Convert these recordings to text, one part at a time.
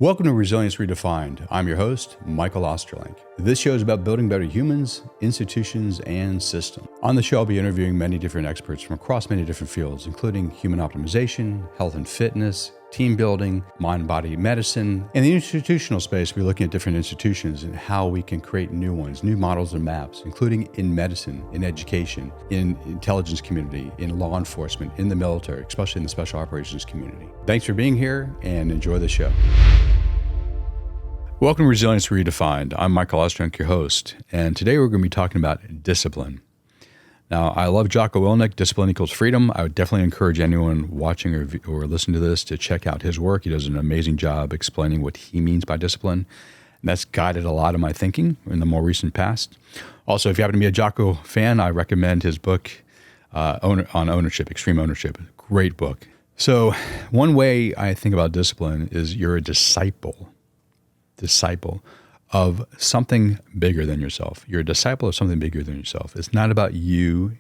Welcome to Resilience Redefined. I'm your host, Michael Ostrolenk. This show is about building better humans, institutions, and systems. On the show, I'll be interviewing many different experts from across many different fields, including human optimization, health and fitness, team building, mind-body medicine. In the institutional space, we're looking at different institutions and how we can create new ones, new models and maps, including in medicine, in education, in intelligence community, in law enforcement, in the military, especially in the special operations community. Thanks for being here and enjoy the show. Welcome to Resilience Redefined. I'm Michael Ostrolenk, your host, and today we're going to be talking about discipline. Now, I love Jocko Willink, Discipline Equals Freedom. I would definitely encourage anyone watching or listening to this to check out his work. He does an amazing job explaining what he means by discipline, and that's guided a lot of my thinking in the more recent past. Also, if you happen to be a Jocko fan, I recommend his book on ownership, Extreme Ownership. Great book. So one way I think about discipline is you're a disciple of something bigger than yourself. You're a disciple of something bigger than yourself. It's not about you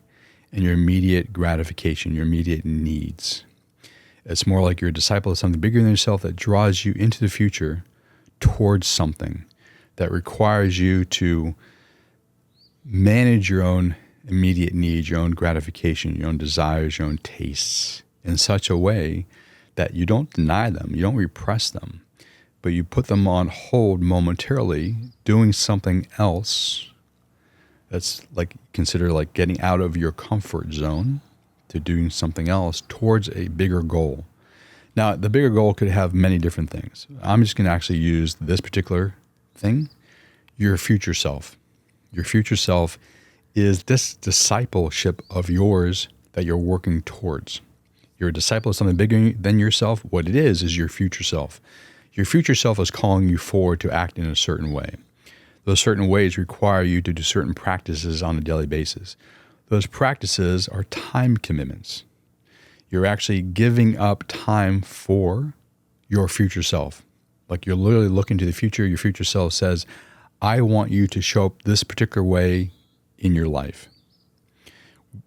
and your immediate gratification, your immediate needs. It's more like you're a disciple of something bigger than yourself that draws you into the future towards something that requires you to manage your own immediate needs, your own gratification, your own desires, your own tastes in such a way that you don't deny them, you don't repress them, but you put them on hold momentarily, doing something else that's consider getting out of your comfort zone to doing something else towards a bigger goal. Now, the bigger goal could have many different things. I'm just going to actually use this particular thing, your future self. Your future self is this discipleship of yours that you're working towards. You're a disciple of something bigger than yourself. What it is your future self. Your future self is calling you forward to act in a certain way. Those certain ways require you to do certain practices on a daily basis. Those practices are time commitments. You're actually giving up time for your future self. Like you're literally looking to the future. Your future self says, I want you to show up this particular way in your life.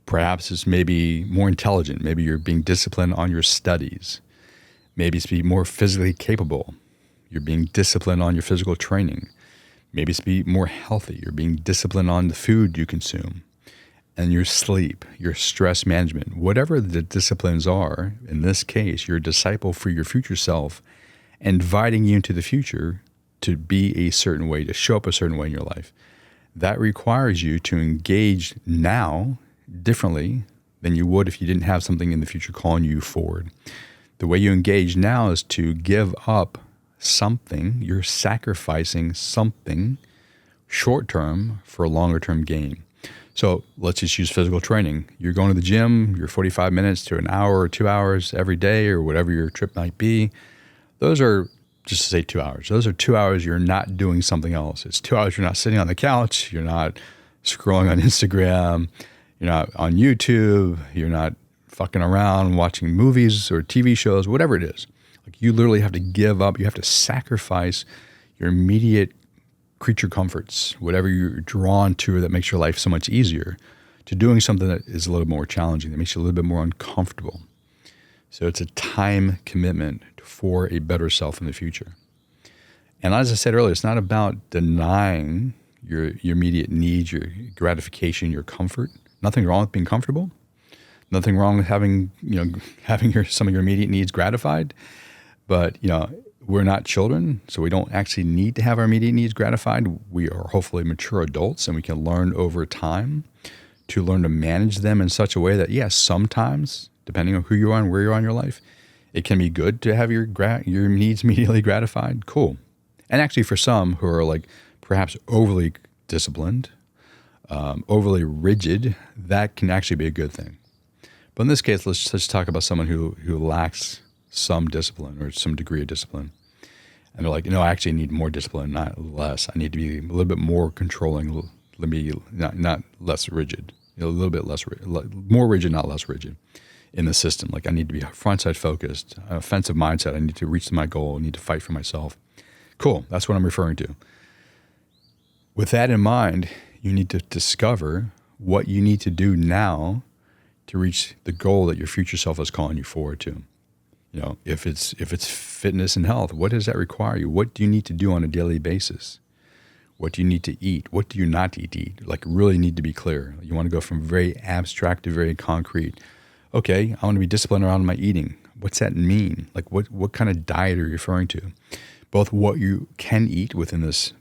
Perhaps it's maybe more intelligent. Maybe you're being disciplined on your studies. Maybe it's to be more physically capable. You're being disciplined on your physical training. Maybe it's to be more healthy. You're being disciplined on the food you consume and your sleep, your stress management. Whatever the disciplines are, in this case, you're a disciple for your future self, inviting you into the future to be a certain way, to show up a certain way in your life. That requires you to engage now differently than you would if you didn't have something in the future calling you forward. The way you engage now is to give up something. You're sacrificing something short-term for a longer-term gain. So let's just use physical training. You're going to the gym, you're 45 minutes to an hour or 2 hours every day or whatever your trip might be. Those are, just to say 2 hours, those are 2 hours you're not doing something else. It's 2 hours you're not sitting on the couch, you're not scrolling on Instagram, you're not on YouTube, you're not fucking around watching movies or TV shows, whatever it is. Like you literally have to give up, you have to sacrifice your immediate creature comforts, whatever you're drawn to that makes your life so much easier, to doing something that is a little more challenging, that makes you a little bit more uncomfortable. So it's a time commitment for a better self in the future. And as I said earlier, it's not about denying your immediate needs, your gratification, your comfort. Nothing wrong with being comfortable. Nothing wrong with having some of your immediate needs gratified, but we're not children, so we don't actually need to have our immediate needs gratified. We are hopefully mature adults, and we can learn over time to learn to manage them in such a way that, yes, sometimes, depending on who you are and where you are in your life, it can be good to have your needs immediately gratified. Cool. And actually, for some who are perhaps overly disciplined, overly rigid, that can actually be a good thing. But in this case, let's talk about someone who lacks some discipline or some degree of discipline. And they're like, no, I actually need more discipline, not less. I need to be a little bit more controlling, let me not less rigid, a little bit more rigid, not less rigid in the system. Like I need to be front-side focused, offensive mindset. I need to reach my goal. I need to fight for myself. Cool. That's what I'm referring to. With that in mind, you need to discover what you need to do now to reach the goal that your future self is calling you forward to. If it's fitness and health, what does that require you? What do you need to do on a daily basis? What do you need to eat? What do you not need to eat? Like, really need to be clear. You want to go from very abstract to very concrete. Okay, I want to be disciplined around my eating. What's that mean? Like, what kind of diet are you referring to? Both what you can eat within this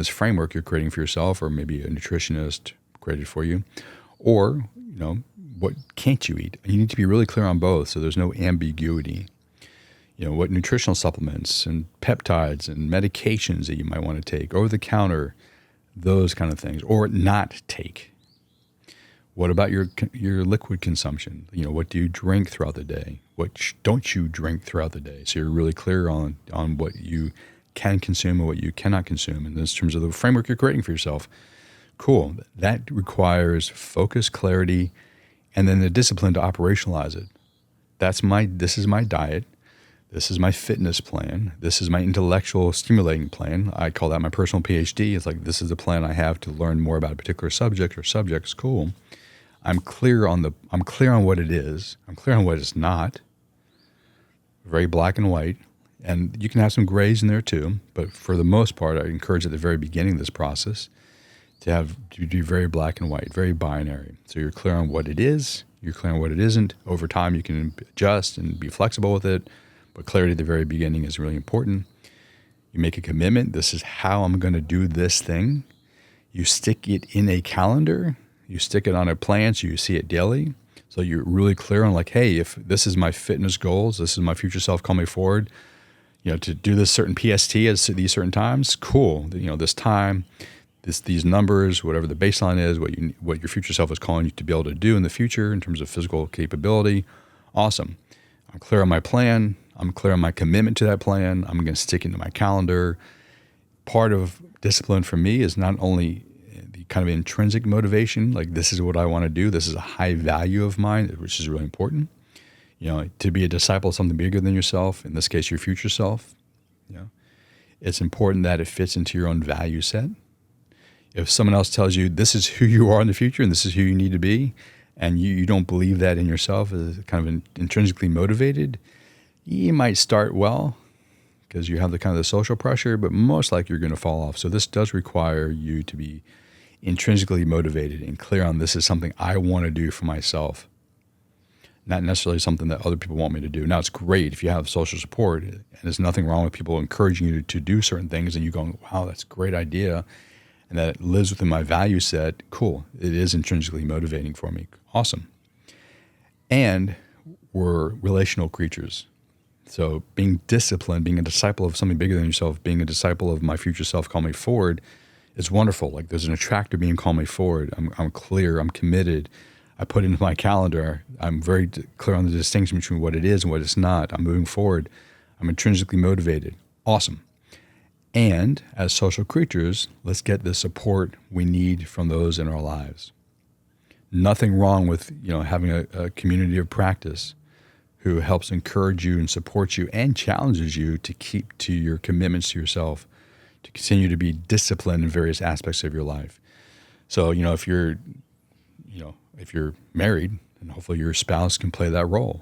framework you're creating for yourself, or maybe a nutritionist created for you, or what can't you eat? You need to be really clear on both, so there's no ambiguity. What nutritional supplements and peptides and medications that you might want to take over the counter, those kind of things, or not take. What about your liquid consumption? What do you drink throughout the day? What don't you drink throughout the day? So you're really clear on what you can consume and what you cannot consume in terms of the framework you're creating for yourself. Cool. That requires focus, clarity, and then the discipline to operationalize it. This is my diet. This is my fitness plan. This is my intellectual stimulating plan. I call that my personal PhD. It's like, this is the plan I have to learn more about a particular subject or subjects. Cool. I'm clear on what it is. I'm clear on what it's not. Very black and white. And you can have some grays in there too. But for the most part, I encourage at the very beginning of this process to be very black and white, very binary. So you're clear on what it is. You're clear on what it isn't. Over time, you can adjust and be flexible with it. But clarity at the very beginning is really important. You make a commitment. This is how I'm going to do this thing. You stick it in a calendar. You stick it on a plan so you see it daily. So you're really clear on, like, hey, if this is my fitness goals, this is my future self coming forward, to do this certain PST at these certain times, cool. This time, these numbers, whatever the baseline is, what your future self is calling you to be able to do in the future in terms of physical capability, awesome. I'm clear on my plan. I'm clear on my commitment to that plan. I'm going to stick into my calendar. Part of discipline for me is not only the kind of intrinsic motivation, like, this is what I want to do. This is a high value of mine, which is really important. To be a disciple of something bigger than yourself, in this case, your future self, it's important that it fits into your own value set. If someone else tells you this is who you are in the future and this is who you need to be, and you don't believe that in yourself as kind of intrinsically motivated, you might start well because you have the kind of the social pressure, but most likely you're going to fall off. So this does require you to be intrinsically motivated and clear on, this is something I want to do for myself, not necessarily something that other people want me to do. Now, it's great if you have social support, and there's nothing wrong with people encouraging you to do certain things and you going, wow, that's a great idea, and that it lives within my value set. Cool. It is intrinsically motivating for me. Awesome. And we're relational creatures. So being disciplined, being a disciple of something bigger than yourself, being a disciple of my future self, call me forward, is wonderful. Like, there's an attractor being call me forward. I'm clear. I'm committed. I put it into my calendar. I'm very clear on the distinction between what it is and what it's not. I'm moving forward. I'm intrinsically motivated. Awesome. And as social creatures, let's get the support we need from those in our lives. Nothing wrong with having a community of practice who helps encourage you and support you and challenges you to keep to your commitments to yourself, to continue to be disciplined in various aspects of your life. So, if you're married, and hopefully your spouse can play that role.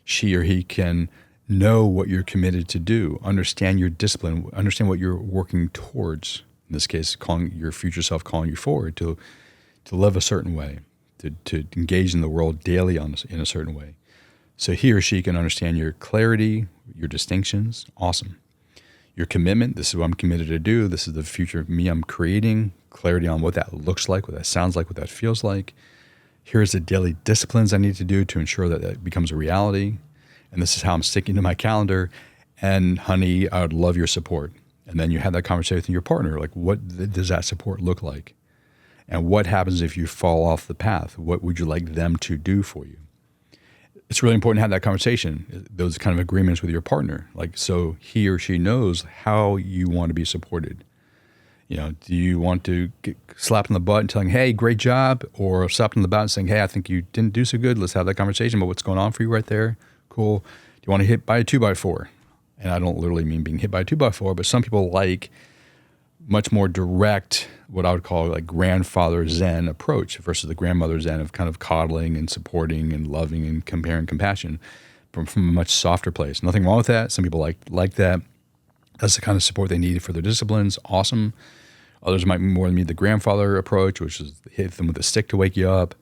She or he can know what you're committed to do, understand your discipline, understand what you're working towards. In this case, calling your future self, calling you forward to live a certain way, to engage in the world daily in a certain way. So he or she can understand your clarity, your distinctions. Awesome. Your commitment, this is what I'm committed to do. This is the future of me I'm creating. Clarity on what that looks like, what that sounds like, what that feels like. Here's the daily disciplines I need to do to ensure that that becomes a reality. And this is how I'm sticking to my calendar. And honey, I would love your support. And then you have that conversation with your partner. Like, what does that support look like? And what happens if you fall off the path? What would you like them to do for you? It's really important to have that conversation, those kind of agreements with your partner. Like, so he or she knows how you want to be supported. Do you want to get slapped on the butt and telling, hey, great job, or slapped on the butt and saying, hey, I think you didn't do so good. Let's have that conversation about what's going on for you right there. Cool. Do you want to hit by a 2x4? And I don't literally mean being hit by a 2x4, but some people like much more direct, what I would call like grandfather Zen approach versus the grandmother Zen of kind of coddling and supporting and loving and comparing compassion. from a much softer place. Nothing wrong with that. Some people like that. That's the kind of support they need for their disciplines. Awesome. Others might more need the grandfather approach, which is hit them with a stick to wake you up.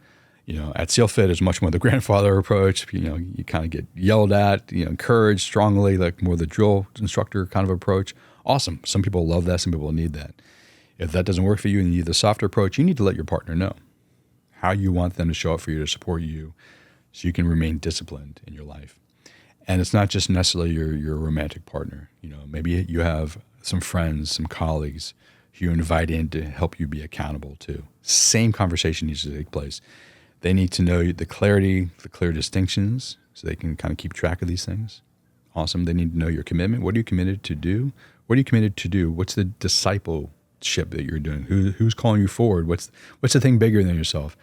At SEALFIT is much more the grandfather approach. You kind of get yelled at, encouraged strongly, like more the drill instructor kind of approach. Awesome. Some people love that. Some people need that. If that doesn't work for you and you need the softer approach, you need to let your partner know how you want them to show up for you, to support you, so you can remain disciplined in your life. And it's not just necessarily your romantic partner. Maybe you have some friends, some colleagues who you invite in to help you be accountable to. Same conversation needs to take place. They need to know the clarity, the clear distinctions, so they can kind of keep track of these things. Awesome. They need to know your commitment. What are you committed to do? What are you committed to do? What's the discipleship that you're doing? Who's calling you forward? What's the thing bigger than yourself?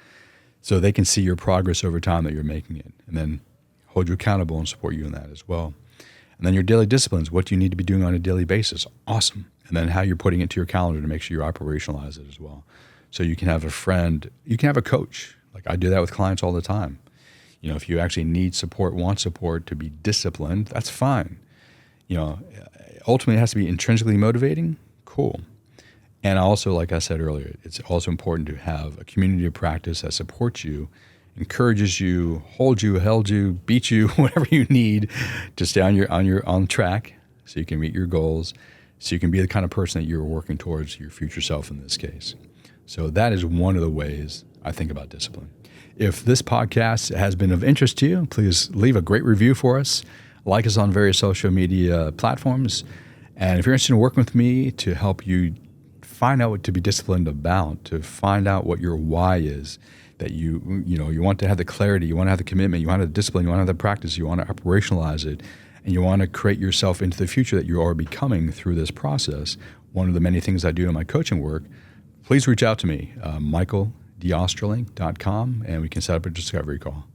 So they can see your progress over time that you're making it, and then hold you accountable and support you in that as well. And then your daily disciplines. What do you need to be doing on a daily basis? Awesome. And then how you're putting it to your calendar to make sure you operationalize it as well. So you can have a friend, you can have a coach. Like I do that with clients all the time. If you actually need support, want support to be disciplined, that's fine. Ultimately it has to be intrinsically motivating. Cool. And also, like I said earlier, it's also important to have a community of practice that supports you, encourages you, holds you, held you, beats you, whatever you need to stay on track so you can meet your goals, so you can be the kind of person that you're working towards, your future self in this case. So that is one of the ways I think about discipline. If this podcast has been of interest to you, please leave a great review for us. Like us on various social media platforms. And if you're interested in working with me to help you find out what to be disciplined about, to find out what your why is, that you want to have the clarity, you want to have the commitment, you want to have the discipline, you want to have the practice, you want to operationalize it, and you want to create yourself into the future that you are becoming through this process, one of the many things I do in my coaching work, please reach out to me, michael@ostrolenk.com, and we can set up a discovery call.